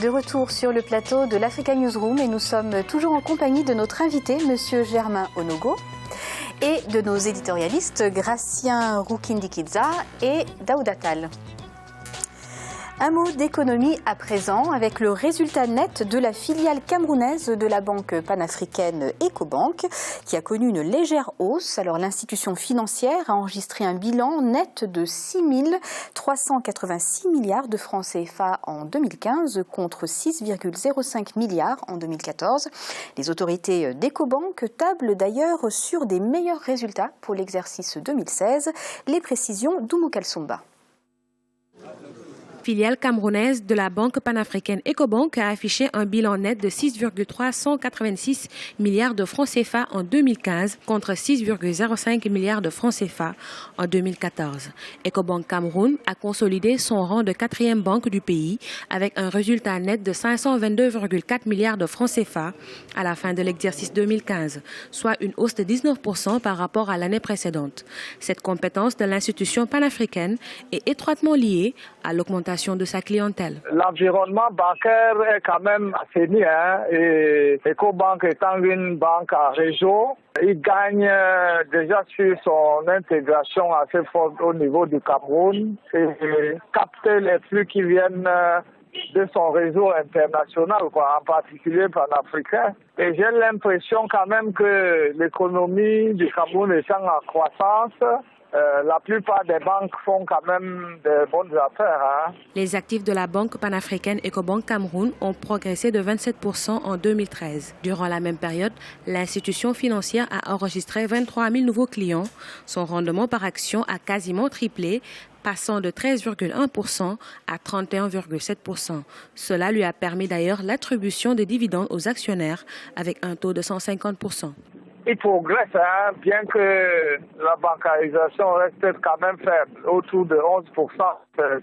De retour sur le plateau de l'Africa Newsroom et nous sommes toujours en compagnie de notre invité, Monsieur Germain Onogo, et de nos éditorialistes Gratien Rukindikidza et Daouda Tall. Un mot d'économie à présent avec le résultat net de la filiale camerounaise de la banque panafricaine Ecobank qui a connu une légère hausse. Alors l'institution financière a enregistré un bilan net de 6 386 milliards de francs CFA en 2015 contre 6,05 milliards en 2014. Les autorités d'Ecobank tablent d'ailleurs sur des meilleurs résultats pour l'exercice 2016. Les précisions d'Oumou Kalsoumba. Filiale camerounaise de la banque panafricaine Ecobank a affiché un bilan net de 6,386 milliards de francs CFA en 2015 contre 6,05 milliards de francs CFA en 2014. Ecobank Cameroun a consolidé son rang de quatrième banque du pays avec un résultat net de 522,4 milliards de francs CFA à la fin de l'exercice 2015, soit une hausse de 19% par rapport à l'année précédente. Cette compétence de l'institution panafricaine est étroitement liée à l'augmentation de sa clientèle. L'environnement bancaire est quand même assaini, et Ecobank étant une banque à réseau, il gagne déjà sur son intégration assez forte au niveau du Cameroun et capter les flux qui viennent de son réseau international, en particulier panafricain. Et j'ai l'impression quand même que l'économie du Cameroun est en croissance. La plupart des banques font quand même de bonnes affaires. Les actifs de la banque panafricaine Ecobank Cameroun ont progressé de 27% en 2013. Durant la même période, l'institution financière a enregistré 23 000 nouveaux clients. Son rendement par action a quasiment triplé, passant de 13,1% à 31,7%. Cela lui a permis d'ailleurs l'attribution des dividendes aux actionnaires avec un taux de 150%. Il progresse, bien que la bancarisation reste quand même faible, autour de 11%,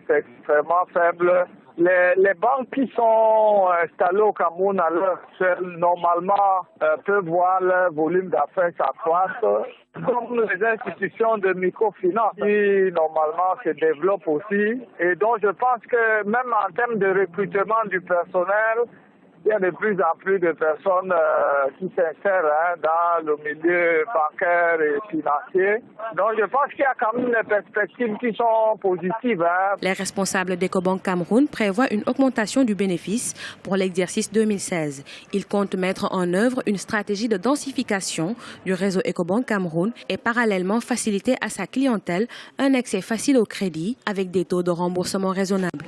c'est extrêmement faible. Les banques qui sont installées au Cameroun à l'heure actuelle, normalement, peuvent voir leur volume d'affaires s'accroître, comme les institutions de microfinance qui, normalement, se développent aussi. Et donc, je pense que même en termes de recrutement du personnel, il y a de plus en plus de personnes qui s'insèrent dans le milieu bancaire et financier. Donc je pense qu'il y a quand même des perspectives qui sont positives. Les responsables d'Ecobank Cameroun prévoient une augmentation du bénéfice pour l'exercice 2016. Ils comptent mettre en œuvre une stratégie de densification du réseau Ecobank Cameroun et parallèlement faciliter à sa clientèle un accès facile au crédit avec des taux de remboursement raisonnables.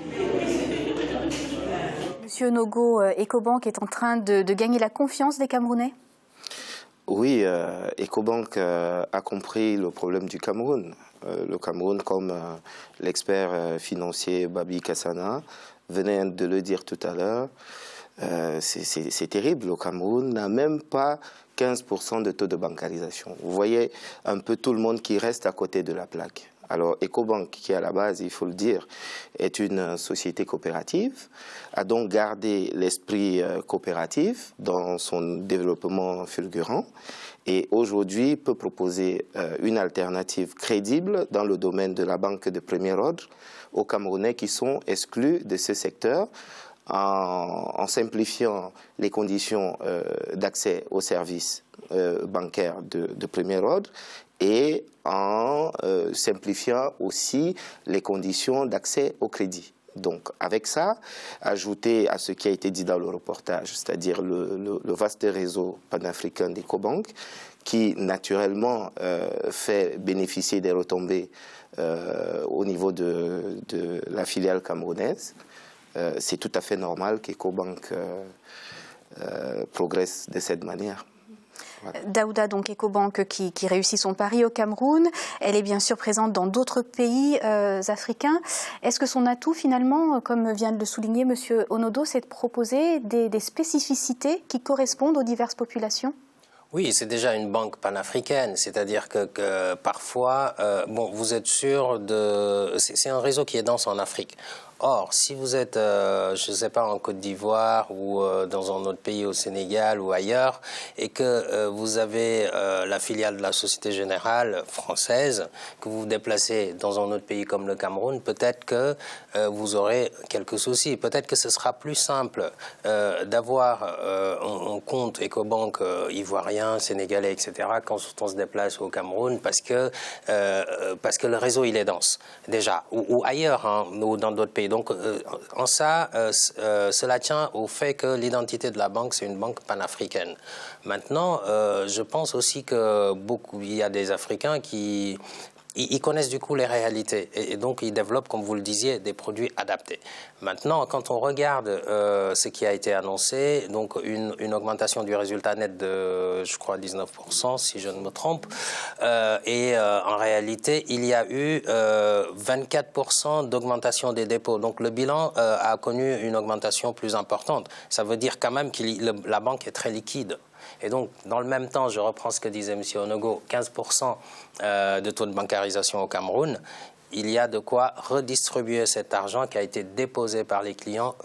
Monsieur Onogo, Ecobank est en train de gagner la confiance des Camerounais? Oui, Ecobank a compris le problème du Cameroun. Le Cameroun, comme l'expert financier Babi Kassana venait de le dire tout à l'heure, c'est terrible. Le Cameroun n'a même pas 15% de taux de bancarisation. Vous voyez un peu tout le monde qui reste à côté de la plaque. Alors, Ecobank, qui à la base, il faut le dire, est une société coopérative, a donc gardé l'esprit coopératif dans son développement fulgurant et aujourd'hui peut proposer une alternative crédible dans le domaine de la banque de premier ordre aux Camerounais qui sont exclus de ce secteur en simplifiant les conditions d'accès aux services bancaires de premier ordre et en simplifiant aussi les conditions d'accès au crédit. Donc avec ça, ajouté à ce qui a été dit dans le reportage, c'est-à-dire le vaste réseau panafricain d'Ecobank, qui naturellement fait bénéficier des retombées au niveau de la filiale camerounaise, c'est tout à fait normal qu'Ecobank progresse de cette manière. Voilà. Daouda, donc Ecobank qui réussit son pari au Cameroun, elle est bien sûr présente dans d'autres pays africains. Est-ce que son atout finalement, comme vient de le souligner M. Onodo, c'est de proposer des spécificités qui correspondent aux diverses populations? Oui, c'est déjà une banque panafricaine, c'est-à-dire que parfois, vous êtes sûr de... C'est un réseau qui est dense en Afrique. Or, si vous êtes, je ne sais pas, en Côte d'Ivoire ou dans un autre pays, au Sénégal ou ailleurs, et que vous avez la filiale de la Société Générale française, que vous vous déplacez dans un autre pays comme le Cameroun, peut-être que vous aurez quelques soucis. Peut-être que ce sera plus simple d'avoir un compte Ecobank ivoirien, sénégalais, etc., quand on se déplace au Cameroun, parce que le réseau, il est dense, déjà, ou ailleurs, hein, ou dans d'autres pays. Donc, en ça, cela tient au fait que l'identité de la banque, c'est une banque panafricaine. Maintenant, je pense aussi qu'il y a des Africains qui ils connaissent du coup les réalités et donc ils développent, comme vous le disiez, des produits adaptés. Maintenant, quand on regarde ce qui a été annoncé, donc une augmentation du résultat net de, je crois, 19%, si je ne me trompe, en réalité, il y a eu 24% d'augmentation des dépôts. Donc le bilan a connu une augmentation plus importante. Ça veut dire quand même que la banque est très liquide. Et donc, dans le même temps, je reprends ce que disait M. Onogo, 15% de taux de bancarisation au Cameroun. Il y a de quoi redistribuer cet argent qui a été déposé par les clients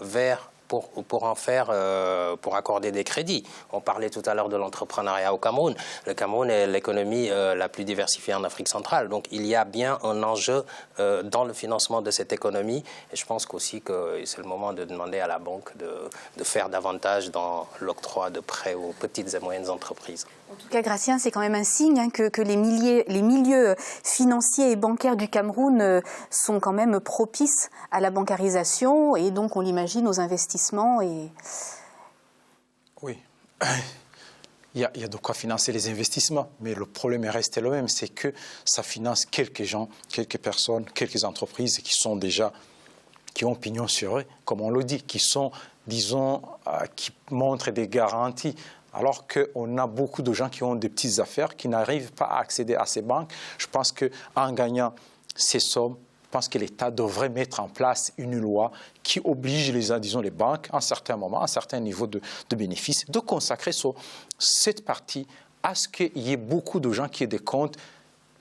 pour accorder des crédits. On parlait tout à l'heure de l'entrepreneuriat au Cameroun. Le Cameroun est l'économie la plus diversifiée en Afrique centrale. Donc il y a bien un enjeu dans le financement de cette économie. Et je pense qu'aussi que c'est le moment de demander à la banque de faire davantage dans l'octroi de prêts aux petites et moyennes entreprises. En tout cas, Gratien, c'est quand même un signe que les milieux financiers et bancaires du Cameroun sont quand même propices à la bancarisation et donc, on l'imagine, aux investissements. Oui, il y a de quoi financer les investissements, mais le problème est resté le même, c'est que ça finance quelques gens, quelques personnes, quelques entreprises qui ont pignon sur eux, comme on le dit, qui sont, disons, qui montrent des garanties. Alors qu'on a beaucoup de gens qui ont des petites affaires, qui n'arrivent pas à accéder à ces banques. Je pense qu'en gagnant ces sommes, je pense que l'État devrait mettre en place une loi qui oblige les banques, à un certain moment, à un certain niveau de bénéfices, de consacrer cette partie à ce qu'il y ait beaucoup de gens qui aient des comptes,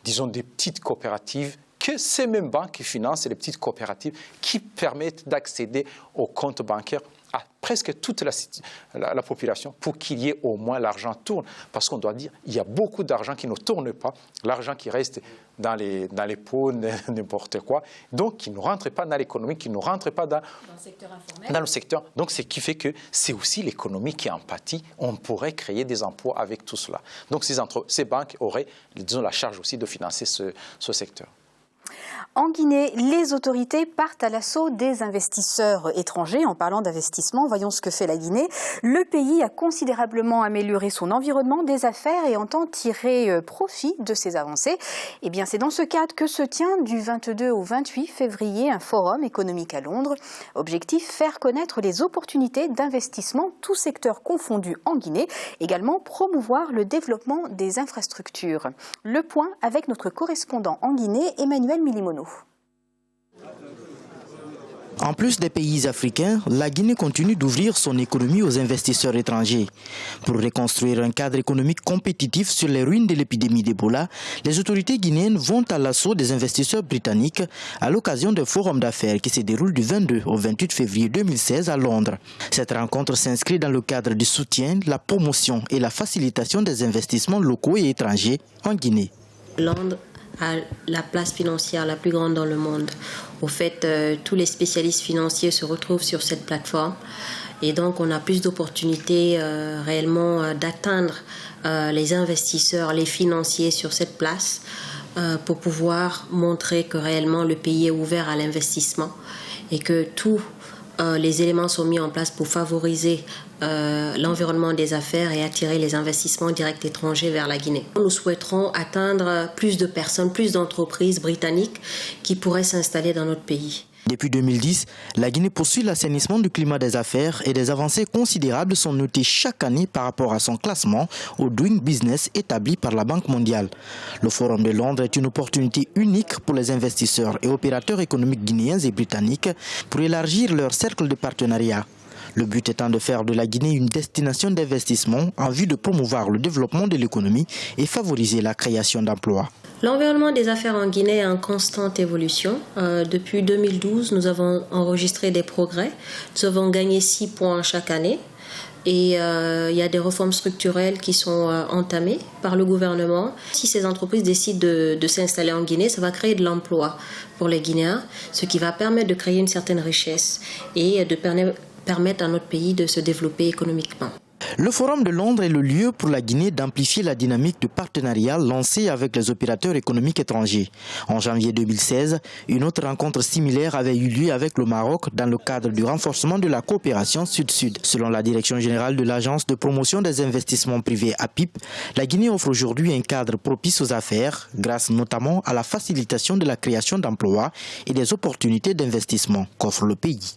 disons des petites coopératives, que ces mêmes banques qui financent les petites coopératives qui permettent d'accéder aux comptes bancaires à presque toute la population pour qu'il y ait au moins l'argent tourne. Parce qu'on doit dire, il y a beaucoup d'argent qui ne tourne pas, l'argent qui reste dans les pots, n'importe quoi, donc qui ne rentre pas dans l'économie, qui ne rentre pas dans le secteur informel. Dans le secteur. Donc, ce qui fait que c'est aussi l'économie qui en pâtit. On pourrait créer des emplois avec tout cela. Donc, ces banques auraient, disons, la charge aussi de financer ce secteur. En Guinée, les autorités partent à l'assaut des investisseurs étrangers. En parlant d'investissement, voyons ce que fait la Guinée. Le pays a considérablement amélioré son environnement des affaires et entend tirer profit de ces avancées. Eh bien, c'est dans ce cadre que se tient du 22 au 28 février un forum économique à Londres. Objectif, faire connaître les opportunités d'investissement, tous secteurs confondus en Guinée. Également, promouvoir le développement des infrastructures. Le point avec notre correspondant en Guinée, Emmanuel Milimono. En plus des pays africains, la Guinée continue d'ouvrir son économie aux investisseurs étrangers. Pour reconstruire un cadre économique compétitif sur les ruines de l'épidémie d'Ebola, les autorités guinéennes vont à l'assaut des investisseurs britanniques à l'occasion d'un forum d'affaires qui se déroule du 22 au 28 février 2016 à Londres. Cette rencontre s'inscrit dans le cadre du soutien, la promotion et la facilitation des investissements locaux et étrangers en Guinée. Londres a la place financière la plus grande dans le monde. Au fait, tous les spécialistes financiers se retrouvent sur cette plateforme et donc on a plus d'opportunités réellement d'atteindre les investisseurs, les financiers sur cette place pour pouvoir montrer que réellement le pays est ouvert à l'investissement et que tous les éléments sont mis en place pour favoriser l'environnement des affaires et attirer les investissements directs étrangers vers la Guinée. Nous souhaiterons atteindre plus de personnes, plus d'entreprises britanniques qui pourraient s'installer dans notre pays. Depuis 2010, la Guinée poursuit l'assainissement du climat des affaires et des avancées considérables sont notées chaque année par rapport à son classement au Doing Business établi par la Banque mondiale. Le Forum de Londres est une opportunité unique pour les investisseurs et opérateurs économiques guinéens et britanniques pour élargir leur cercle de partenariat. Le but étant de faire de la Guinée une destination d'investissement en vue de promouvoir le développement de l'économie et favoriser la création d'emplois. L'environnement des affaires en Guinée est en constante évolution. Depuis 2012, nous avons enregistré des progrès. Nous avons gagné 6 points chaque année. Et il y a des réformes structurelles qui sont entamées par le gouvernement. Si ces entreprises décident de s'installer en Guinée, ça va créer de l'emploi pour les Guinéens, ce qui va permettre de créer une certaine richesse et de permettre à notre pays de se développer économiquement. Le Forum de Londres est le lieu pour la Guinée d'amplifier la dynamique de partenariat lancée avec les opérateurs économiques étrangers. En janvier 2016, une autre rencontre similaire avait eu lieu avec le Maroc dans le cadre du renforcement de la coopération Sud-Sud. Selon la Direction générale de l'Agence de promotion des investissements privés APIP, la Guinée offre aujourd'hui un cadre propice aux affaires, grâce notamment à la facilitation de la création d'emplois et des opportunités d'investissement qu'offre le pays.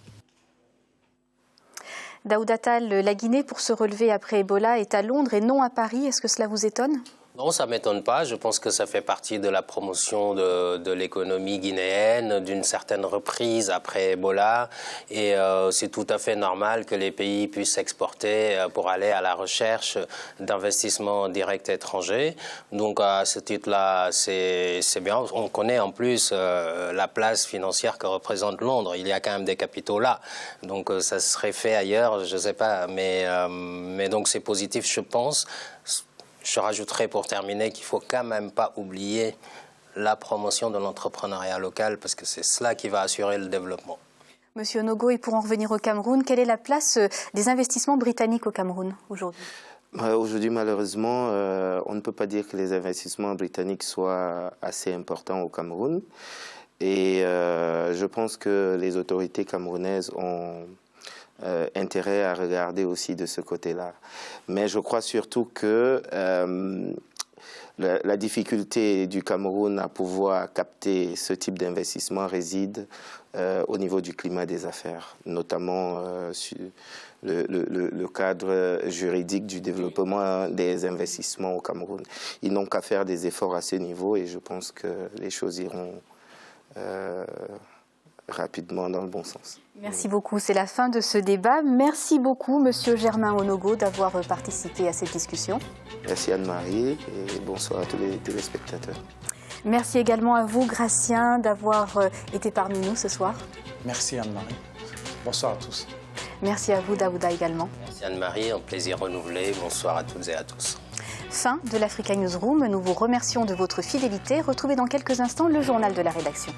Daouda Tall, la Guinée, pour se relever après Ebola, est à Londres et non à Paris. Est-ce que cela vous étonne ? Non, ça ne m'étonne pas. Je pense que ça fait partie de la promotion de l'économie guinéenne, d'une certaine reprise après Ebola. Et c'est tout à fait normal que les pays puissent exporter pour aller à la recherche d'investissements directs étrangers. Donc à ce titre-là, c'est bien. On connaît en plus la place financière que représente Londres. Il y a quand même des capitaux là. Donc ça serait fait ailleurs, je ne sais pas. Mais donc c'est positif, je pense. Je rajouterai pour terminer qu'il ne faut quand même pas oublier la promotion de l'entrepreneuriat local parce que c'est cela qui va assurer le développement. Monsieur Onogo, et pour en revenir au Cameroun, quelle est la place des investissements britanniques au Cameroun aujourd'hui ? Aujourd'hui, malheureusement, on ne peut pas dire que les investissements britanniques soient assez importants au Cameroun. Et je pense que les autorités camerounaises ont intérêt à regarder aussi de ce côté-là. Mais je crois surtout que la difficulté du Cameroun à pouvoir capter ce type d'investissement réside au niveau du climat des affaires, notamment sur le cadre juridique du développement des investissements au Cameroun. Ils n'ont qu'à faire des efforts à ce niveau et je pense que les choses iront rapidement dans le bon sens. Merci beaucoup. C'est la fin de ce débat. Merci beaucoup, Monsieur Germain Onogo, d'avoir participé à cette discussion. Merci Anne-Marie et bonsoir à tous les téléspectateurs. Merci également à vous, Gratien, d'avoir été parmi nous ce soir. Merci Anne-Marie. Bonsoir à tous. Merci à vous, Daouda, également. Merci Anne-Marie, un plaisir renouvelé. Bonsoir à toutes et à tous. Fin de l'Africa Newsroom. Nous vous remercions de votre fidélité. Retrouvez dans quelques instants le journal de la rédaction.